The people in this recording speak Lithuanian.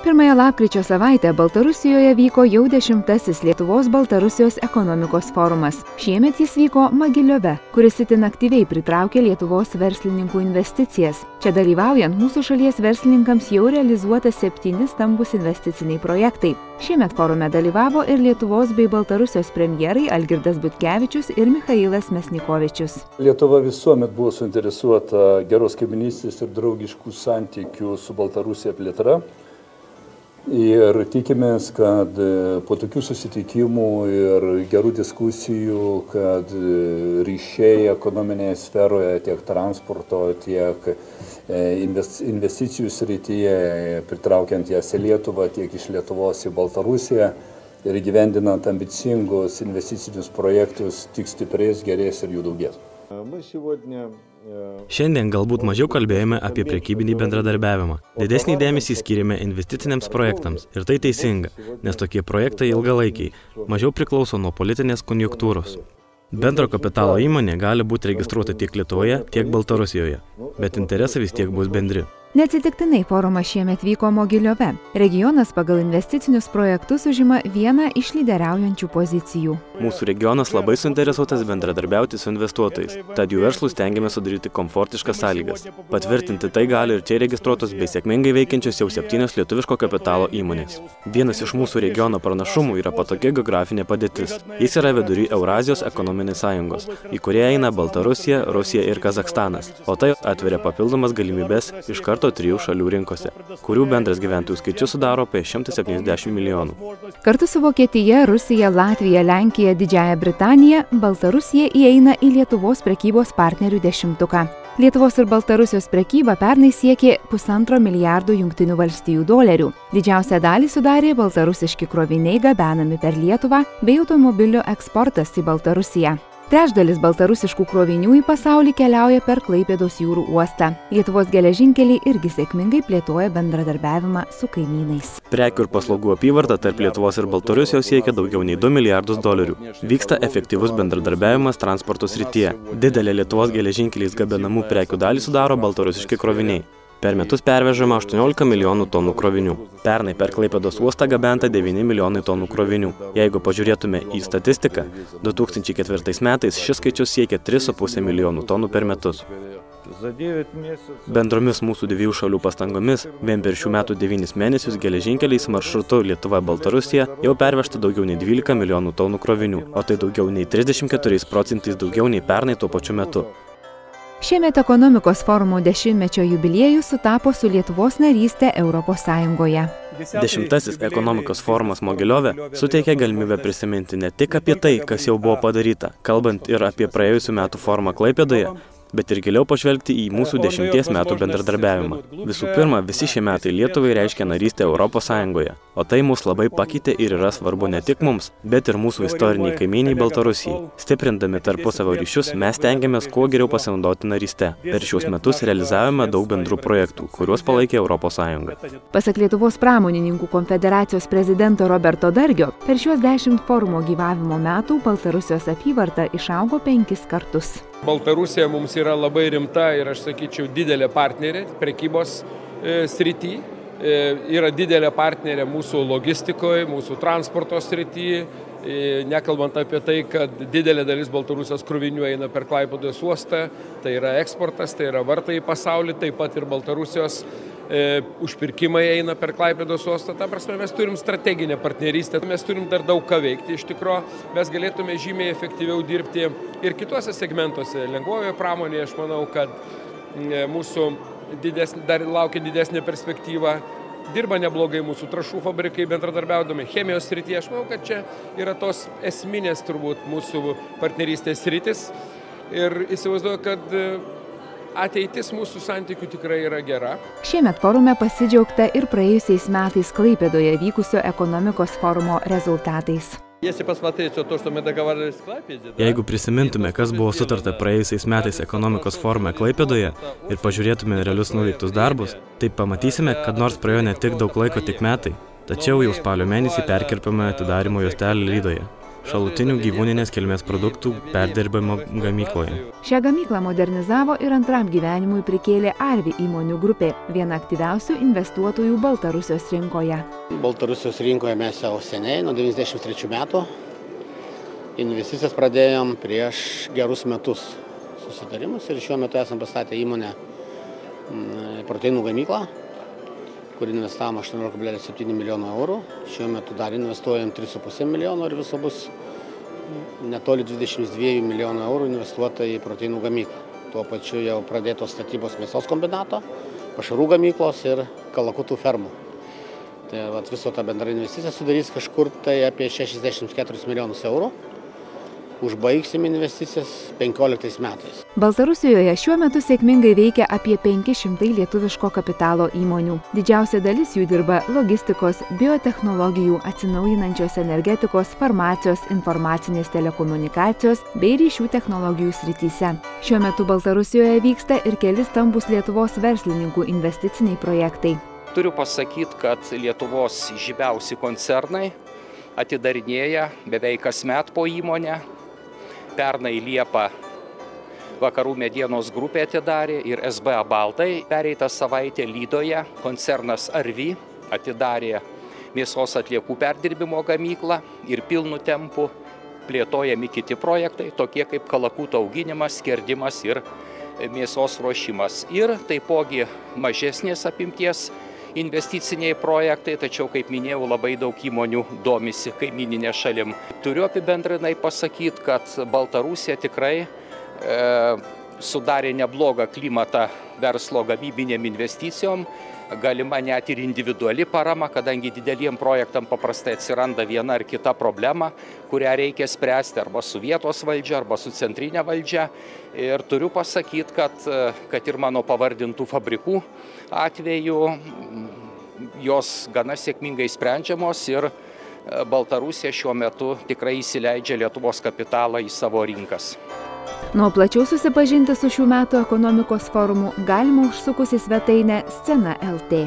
Pirmąją lapkričio savaitę Baltarusijoje vyko jau 10. Lietuvos-Baltarusijos ekonomikos forumas. Šiemet jis vyko Mogiliove, kuris itin aktyviai pritraukė Lietuvos verslininkų investicijas. Čia dalyvaujant mūsų šalies verslininkams jau realizuota 7 stambus investiciniai projektai. Šiemet forume dalyvavo ir Lietuvos bei Baltarusijos premjerai Algirdas Butkevičius ir Michailas Mesnikovičius. Lietuva visuomet buvo suinteresuota geros kaiminystės ir draugiškų santykių su Baltarusija plėtra. Ir tikimės, kad po tokių susitikimų ir gerų diskusijų, kad ryšiai ekonominėje sferoje, tiek transporto, tiek investicijų srityje, pritraukiant jas į Lietuvą, tiek iš Lietuvos į Baltarusiją ir įgyvendinant ambicingus investicinius projektus, tik stiprės, gerės ir jų daugės. Šiandien galbūt mažiau kalbėjome apie prekybinį bendradarbiavimą. Didesnį dėmesį skyrėme investiciniams projektams. Ir tai teisinga, nes tokie projektai ilgalaikiai, mažiau priklauso nuo politinės konjunktūros. Bendro kapitalo įmonė gali būti registruota tiek Lietuvoje, tiek Baltarusijoje, bet interesai vis tiek bus bendri. Neatsitiktinai forumas šiemet vyko Mogiliove. Regionas pagal investicinius projektus užima vieną iš lyderiaujančių pozicijų. Mūsų regionas labai suinteresuotas bendradarbiauti su investuotojais, tad jų verslus stengiamės sudaryti komfortiškas sąlygas. Patvirtinti tai gali ir čia registruotos bei sėkmingai veikiančios jau 7 lietuviško kapitalo įmonės. Vienas iš mūsų regiono pranašumų yra patogi geografinė padėtis. Jis yra vidury Eurazijos ekonominės sąjungos, į kurią eina Baltarusija, Rusija ir Kazachstanas, o tai atveria papildomas galimybes iš karto 3 šalių rinkose, kurių bendras gyventojų skaičius sudaro apie 170 milijonų. Kartu su Vokietija, Rusija, Latvija, Lenkija, Didžiąja Britanija, Baltarusija įeina į Lietuvos prekybos partnerių 10-tuką. Lietuvos ir Baltarusijos prekyba pernai siekė $1,5 milijardo Jungtinių valstijų dolerių. Didžiausią dalį sudarė baltarusiški kroviniai gabenami per Lietuvą bei automobilio eksportas į Baltarusiją. Trečdalis baltarusiškų krovinių į pasaulį keliauja per Klaipėdos jūrų uostą. Lietuvos geležinkeliai irgi sėkmingai plėtoja bendradarbiavimą su kaimynais. Prekių ir paslaugų apyvarta tarp Lietuvos ir Baltarusijos siekia daugiau nei $2 milijardus. Vyksta efektyvus bendradarbiavimas transporto srityje. Didelė Lietuvos geležinkeliais gabenamų prekių dalį sudaro baltarusiški kroviniai. Per metus pervežama 18 milijonų tonų krovinių. Pernai per Klaipėdos uostą gabenta 9 milijonai tonų krovinių. Jeigu pažiūrėtume į statistiką, 2004 metais šis skaičius siekia 3,5 milijonų tonų per metus. Bendromis mūsų 2 šalių pastangomis, vien per šių metų 9 mėnesius geležinkeliais maršrutu Lietuva-Baltarusija jau pervežta daugiau nei 12 milijonų tonų krovinių, o tai daugiau nei 34% daugiau nei pernai tuo pačiu metu. Šiemet ekonomikos forumo 10-mečio jubiliejus sutapo su Lietuvos narystė Europos Sąjungoje. 10. ekonomikos forumas Mogiliove suteikia galimybę prisiminti ne tik apie tai, kas jau buvo padaryta, kalbant ir apie praėjusių metų forumą Klaipėdoje, bet ir giliau pažvelgti į mūsų 10 metų bendradarbiavimą. Visų pirma, visi šie metai Lietuvai reiškia narystę Europos Sąjungoje, o tai mus labai pakeitė ir yra svarbu ne tik mums, bet ir mūsų istoriniai kaimyniai Baltarusijai. Stiprindami tarpusavio ryšius, mes stengiamės kuo geriau pasinaudoti naryste. Per šiuos metus realizavome daug bendrų projektų, kuriuos palaikė Europos Sąjunga. Pasak Lietuvos pramonininkų konfederacijos prezidento Roberto Dargio, per šiuos 10 forumo gyvavimo metų Baltarusijos apyvarta išaugo 5 kartus. Baltarusija mums yra labai rimta ir, aš sakyčiau, didelė partnerė prekybos srity. Yra didelė partnerė mūsų logistikoje, mūsų transporto srity, nekalbant apie tai, kad didelė dalis Baltarusijos krovinių eina per Klaipėdos uostą, tai yra eksportas, tai yra vartai į pasaulį, taip pat ir Baltarusijos užpirkimai eina per Klaipėdos uostą. Ta prasme, mes turim strateginę partnerystę, mes turim dar daug ką veikti. Iš tikrųjų, mes galėtume žymiai efektyviau dirbti ir kitose segmentuose. Lengvojoje pramonėje, aš manau, kad mūsų dar laukia didesnė perspektyva. Dirba neblogai mūsų trąšų fabrikai bendradarbiaudami chemijos srityje. Aš manau, kad čia yra tos esminės turbūt mūsų partnerystės sritis. Ir įsivaizduoju, kad ateitis mūsų santykių tikrai yra gera. Šiemet forume pasidžiaugta ir praėjusiais metais Klaipėdoje vykusio ekonomikos forumo rezultatais. Jeigu prisimintume, kas buvo sutarta praėjusiais metais ekonomikos forume Klaipėdoje ir pažiūrėtume realius nuveiktus darbus, tai pamatysime, kad nors praėjo ne tik daug laiko, tik metai, tačiau jau spalio mėnesį perkirpame atidarymo juostelę Lydoje. šalutinių gyvūninės kilmės produktų perdirbimo gamykloje. Šią gamyklą modernizavo ir antram gyvenimui prikėlė Arvi įmonių grupė, viena aktyviausių investuotojų Baltarusijos rinkoje. Baltarusijos rinkoje mes jau seniai, nuo 93 metų. Investicijas pradėjom prieš gerus metus susitarimus ir šiuo metu esam pastatę įmonę proteinų gamyklą, kur investavom 18,7 milijonų eurų. Šiuo metu dar investuojam 3,5 milijonų ir viso bus netoli 22 milijonų eurų investuota į proteinų gamyklą. Tuo pačiu jau pradėtos statybos mėsos kombinato, pašarų gamyklos ir kalakutų fermų. Tai viso ta bendra investicija sudarys kažkur tai apie 64 milijonus eurų. Užbaigsim investicijas 15 metais. Baltarusijoje šiuo metu sėkmingai veikia apie 500 lietuviško kapitalo įmonių. Didžiausia dalis jų dirba logistikos, biotechnologijų, atsinaujinančios energetikos, farmacijos, informacinės telekomunikacijos bei ryšių technologijų srityse. Šiuo metu Baltarusijoje vyksta ir keli stambūs Lietuvos verslininkų investiciniai projektai. Turiu pasakyti, kad Lietuvos žymiausi koncernai atidarinėja beveik kasmet po įmonę. Pernai Liepą Vakarų medienos grupė atidarė ir SBA Baltai. Pereitą savaitę Lydoje koncernas Arvi atidarė mėsos atliekų perdirbimo gamyklą ir pilnu tempu plėtojami kiti projektai, tokie kaip kalakutų auginimas, skerdimas ir mėsos ruošimas. Ir taipogi mažesnės apimties investiciniai projektai, tačiau, kaip minėjau, labai daug įmonių domisi kaimyninė šalim. Turiu apibendrinai pasakyti, kad Baltarusija tikrai sudarė neblogą klimatą verslo gamybinėm investicijom, galima net ir individuali parama, kadangi dideliem projektam paprastai atsiranda viena ar kita problema, kurią reikia spręsti arba su vietos valdžia, arba su centrinė valdžia. Ir turiu pasakyti, kad ir mano pavardintų fabrikų atveju jos gana sėkmingai sprendžiamos ir Baltarusija šiuo metu tikrai įsileidžia Lietuvos kapitalą į savo rinkas. Nuo plačiau susipažinti su šių metų ekonomikos forumu galima užsukus į svetainę Scena LT.